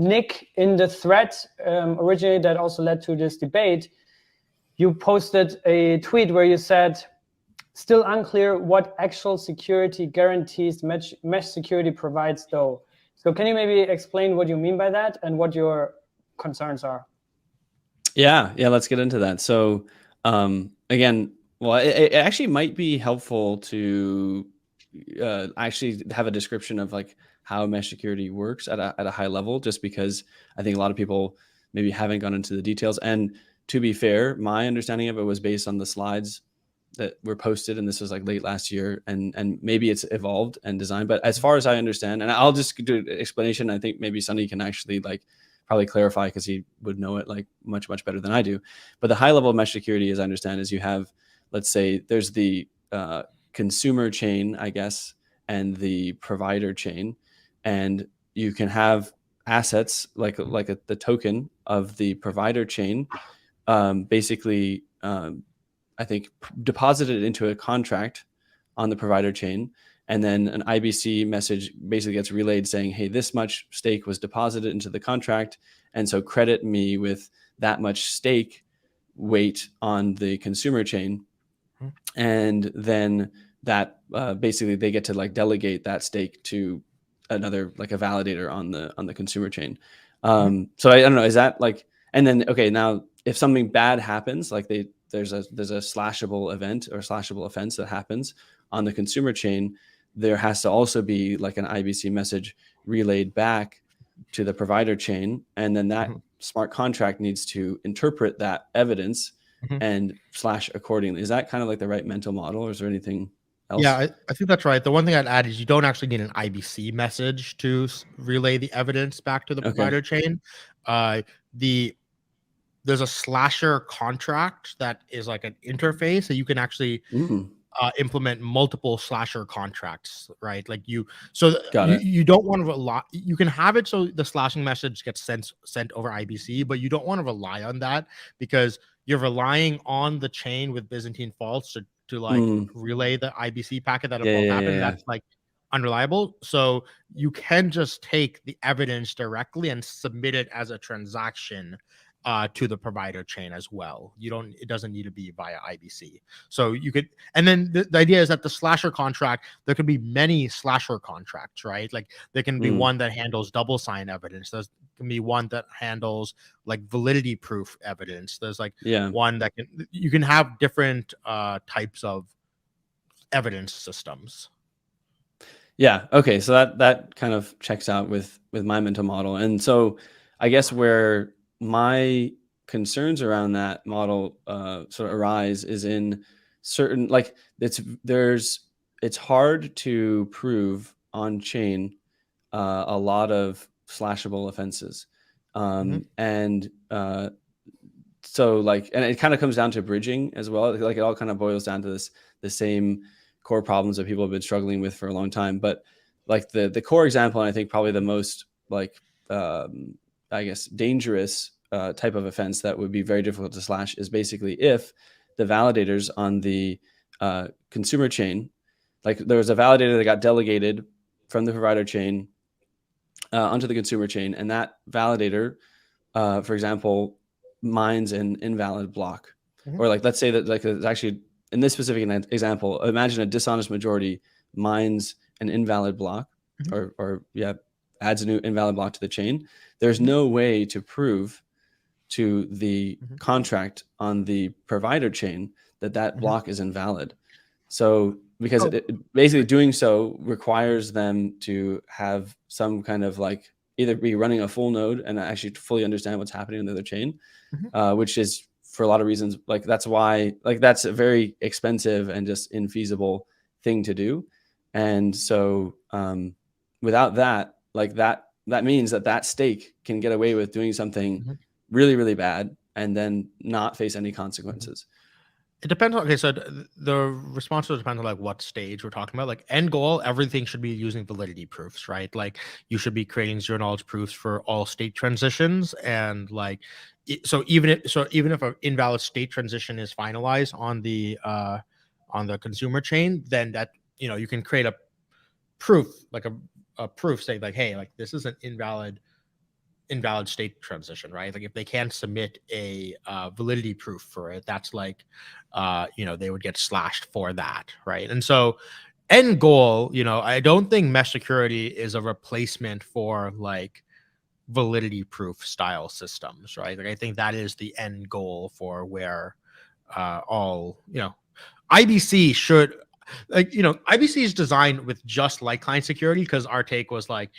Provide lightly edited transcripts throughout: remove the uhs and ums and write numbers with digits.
Nick, in the thread originally that also led to this debate, you posted a tweet where you said, still unclear what actual security guarantees mesh security provides though. So can you maybe explain what you mean by that and what your concerns are? Yeah, let's get into that. So again, well, it actually might be helpful to actually have a description of like how mesh security works at a high level, just because I think a lot of people maybe haven't gone into the details. And to be fair, my understanding of it was based on the slides that were posted, and this was like late last year, and maybe it's evolved and designed. But as far as I understand, and I'll just do an explanation, I think maybe Sunny can actually like probably clarify because he would know it like much better than I do. But the high level of mesh security, as I understand, is you have, let's say there's the consumer chain, I guess, and the provider chain, and you can have assets like the token of the provider chain, basically I think deposited into a contract on the provider chain, and then an IBC message basically gets relayed saying, hey, this much stake was deposited into the contract, and so credit me with that much stake weight on the consumer chain. And then that basically they get to like delegate that stake to another, like a validator on the consumer chain. So I don't know, is that like, and then okay, now if something bad happens, like there's a slashable event or slashable offense that happens on the consumer chain, there has to also be like an IBC message relayed back to the provider chain, and then that smart contract needs to interpret that evidence and slash accordingly. Is that kind of like the right mental model, or is there anything else? Yeah, I think that's right. The one thing I'd add is you don't actually need an IBC message to relay the evidence back to the provider chain. There's a slasher contract that is like an interface, so you can actually implement multiple slasher contracts, right? Like you don't want to rely. You can have it so the slashing message gets sent over IBC, but you don't want to rely on that because you're relying on the chain with Byzantine faults to like relay the IBC packet that a fault happened. That's like unreliable. So you can just take the evidence directly and submit it as a transaction to the provider chain as well. It doesn't need to be via IBC. So you could, and then the idea is that the slasher contract, there could be many slasher contracts, right? Like there can be one that handles double sign evidence. There's can be one that handles like validity proof evidence. There's like one that you can have different types of evidence systems. Yeah. Okay. So that kind of checks out with my mental model. And so I guess where my concerns around that model sort of arise is in certain, like it's hard to prove on chain a lot of slashable offenses. And so like, and it kind of comes down to bridging as well. Like it all kind of boils down to the same core problems that people have been struggling with for a long time. But like the core example, and I think probably the most like I guess dangerous type of offense that would be very difficult to slash is basically if the validators on the consumer chain, like there was a validator that got delegated from the provider chain onto the consumer chain, and that validator, for example, mines an invalid block, or like let's say that like it's actually in this specific example, imagine a dishonest majority mines an invalid block, or adds a new invalid block to the chain. There's no way to prove to the contract on the provider chain that block is invalid. So because basically doing so requires them to have some kind of like either be running a full node and actually fully understand what's happening on the other chain, which is for a lot of reasons, like that's why, like that's a very expensive and just infeasible thing to do. And so without that, like that means that stake can get away with doing something really, really bad and then not face any consequences. It depends on, okay, so the response will depend on like what stage we're talking about. Like end goal, everything should be using validity proofs, right? Like you should be creating zero knowledge proofs for all state transitions. And like, so even if an invalid state transition is finalized on the consumer chain, then that, you can create a proof, like a proof saying like, hey, like this is an invalid invalid state transition, right? Like if they can't submit a validity proof for it, that's like, they would get slashed for that, right? And so end goal, I don't think mesh security is a replacement for like validity proof style systems, right? Like I think that is the end goal for where all, IBC should, IBC is designed with just like client security, because our take was like,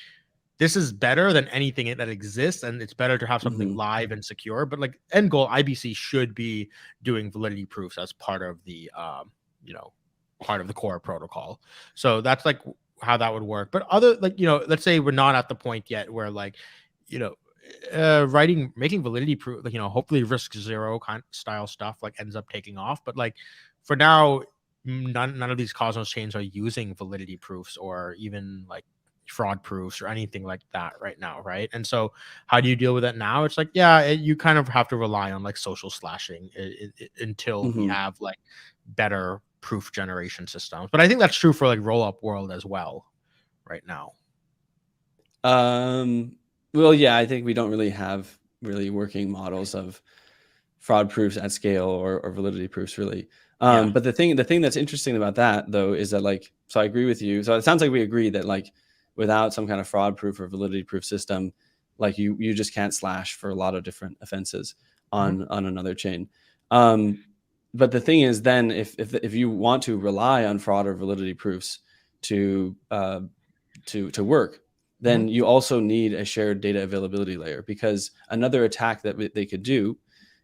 this is better than anything that exists, and it's better to have something live and secure. But like end goal, IBC should be doing validity proofs as part of the part of the core protocol. So that's like how that would work. But other, like, let's say we're not at the point yet where like, making validity proof, like, hopefully risk zero kind of style stuff like ends up taking off. But like for now, none of these Cosmos chains are using validity proofs or even like fraud proofs or anything like that right now, right? And so how do you deal with that now? It's like, you kind of have to rely on like social slashing until we have like better proof generation systems. But I think that's true for like roll up world as well right now. Well, yeah, I think we don't really have working models of fraud proofs at scale or validity proofs really. But the thing that's interesting about that though is that like, so I agree with you. So it sounds like we agree that like without some kind of fraud proof or validity proof system, like you just can't slash for a lot of different offenses on another chain. But the thing is then if you want to rely on fraud or validity proofs to work, then you also need a shared data availability layer, because another attack that they could do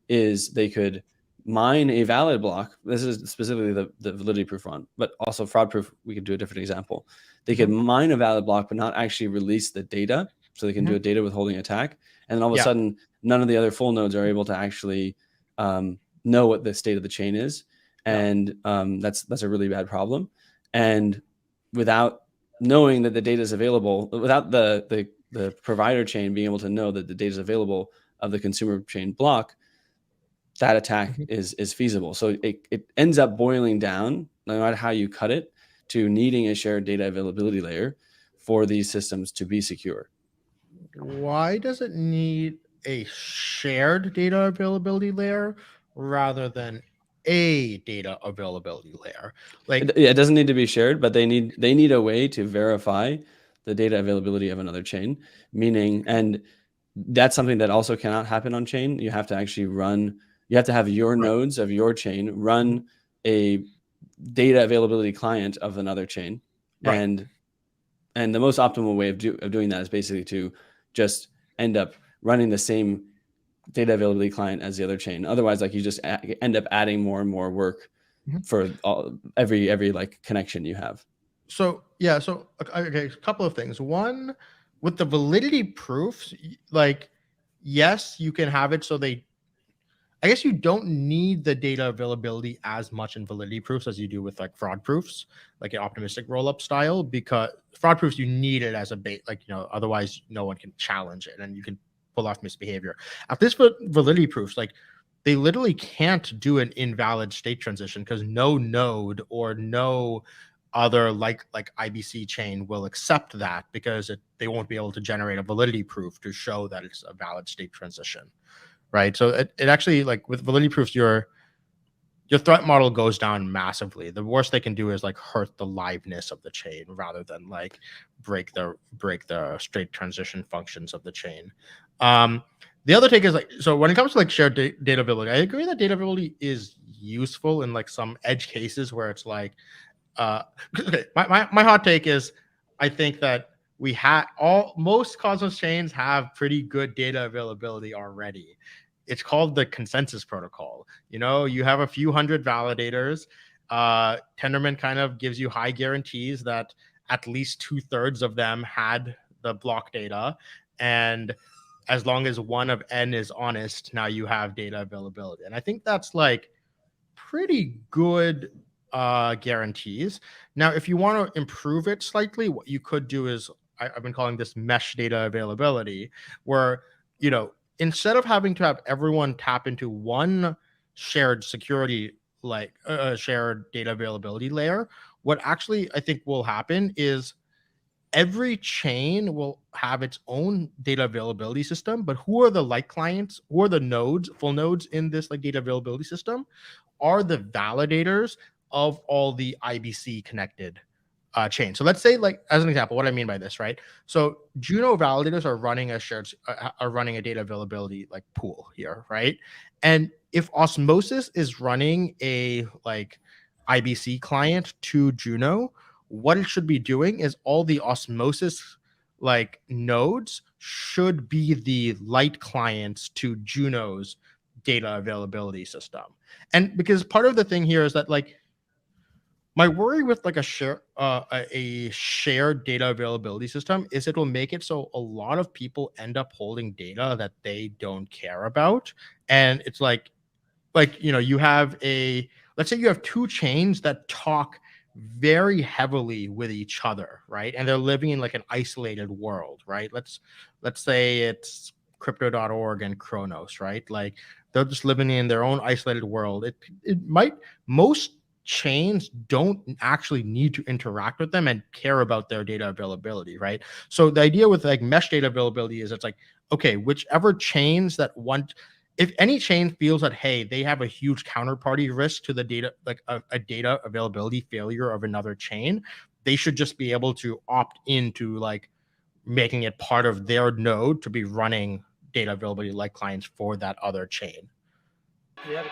is they could mine a valid block. This is specifically the validity proof one, but also fraud proof. We could do a different example. They could mine a valid block, but not actually release the data. So they can do a data withholding attack. And then all of a sudden, none of the other full nodes are able to actually know what the state of the chain is. And that's a really bad problem. And without knowing that the data is available, without the provider chain being able to know that the data is available of the consumer chain block, that attack is feasible. So it ends up boiling down, no matter how you cut it, to needing a shared data availability layer for these systems to be secure. Why does it need a shared data availability layer rather than a data availability layer? Like, it doesn't need to be shared, but they need a way to verify the data availability of another chain, meaning, and that's something that also cannot happen on chain. You have to actually you have to have your nodes of your chain run a data availability client of another chain. And the most optimal way of doing that is basically to just end up running the same data availability client as the other chain. Otherwise, like you just end up adding more and more work for every like connection you have. So okay, a couple of things. One, with the validity proofs, like yes, you can have it so I guess you don't need the data availability as much in validity proofs as you do with like fraud proofs, like an optimistic rollup style, because fraud proofs you need it as a bait, like otherwise no one can challenge it and you can pull off misbehavior. At this validity proofs, like they literally can't do an invalid state transition because no node or no other like IBC chain will accept that, because they won't be able to generate a validity proof to show that it's a valid state transition. Right. So it actually, like with validity proofs, your threat model goes down massively. The worst they can do is like hurt the liveness of the chain rather than like break the state transition functions of the chain. The other take is like, so when it comes to like shared data availability, I agree that data availability is useful in like some edge cases where it's like, okay, my hot take is I think that most Cosmos chains have pretty good data availability already. It's called the consensus protocol. You have a few hundred validators. Tendermint kind of gives you high guarantees that at least 2/3 of them had the block data. And as long as one of N is honest, now you have data availability. And I think that's like pretty good guarantees. Now, if you want to improve it slightly, what you could do is I've been calling this mesh data availability, where instead of having to have everyone tap into one shared security, like a shared data availability layer, what actually I think will happen is every chain will have its own data availability system, but who are the light clients, who are the nodes, full nodes in this like data availability system, are the validators of all the IBC connected chain. So let's say, like, as an example, what I mean by this, right? So Juno validators are running a data availability like pool here, right? And if Osmosis is running a like IBC client to Juno, what it should be doing is all the Osmosis like nodes should be the light clients to Juno's data availability system. And because part of the thing here is that like my worry with like a shared data availability system is it will make it so a lot of people end up holding data that they don't care about. And it's like you know, you have let's say you have two chains that talk very heavily with each other, right? And they're living in like an isolated world, right? Let's say it's crypto.org and Chronos, right? Like they're just living in their own isolated world. It might, most chains don't actually need to interact with them and care about their data availability, right? So the idea with like mesh data availability is it's like, okay, whichever chains that want, if any chain feels that, hey, they have a huge counterparty risk to the data, like a data availability failure of another chain, they should just be able to opt into like making it part of their node to be running data availability like clients for that other chain. Yeah.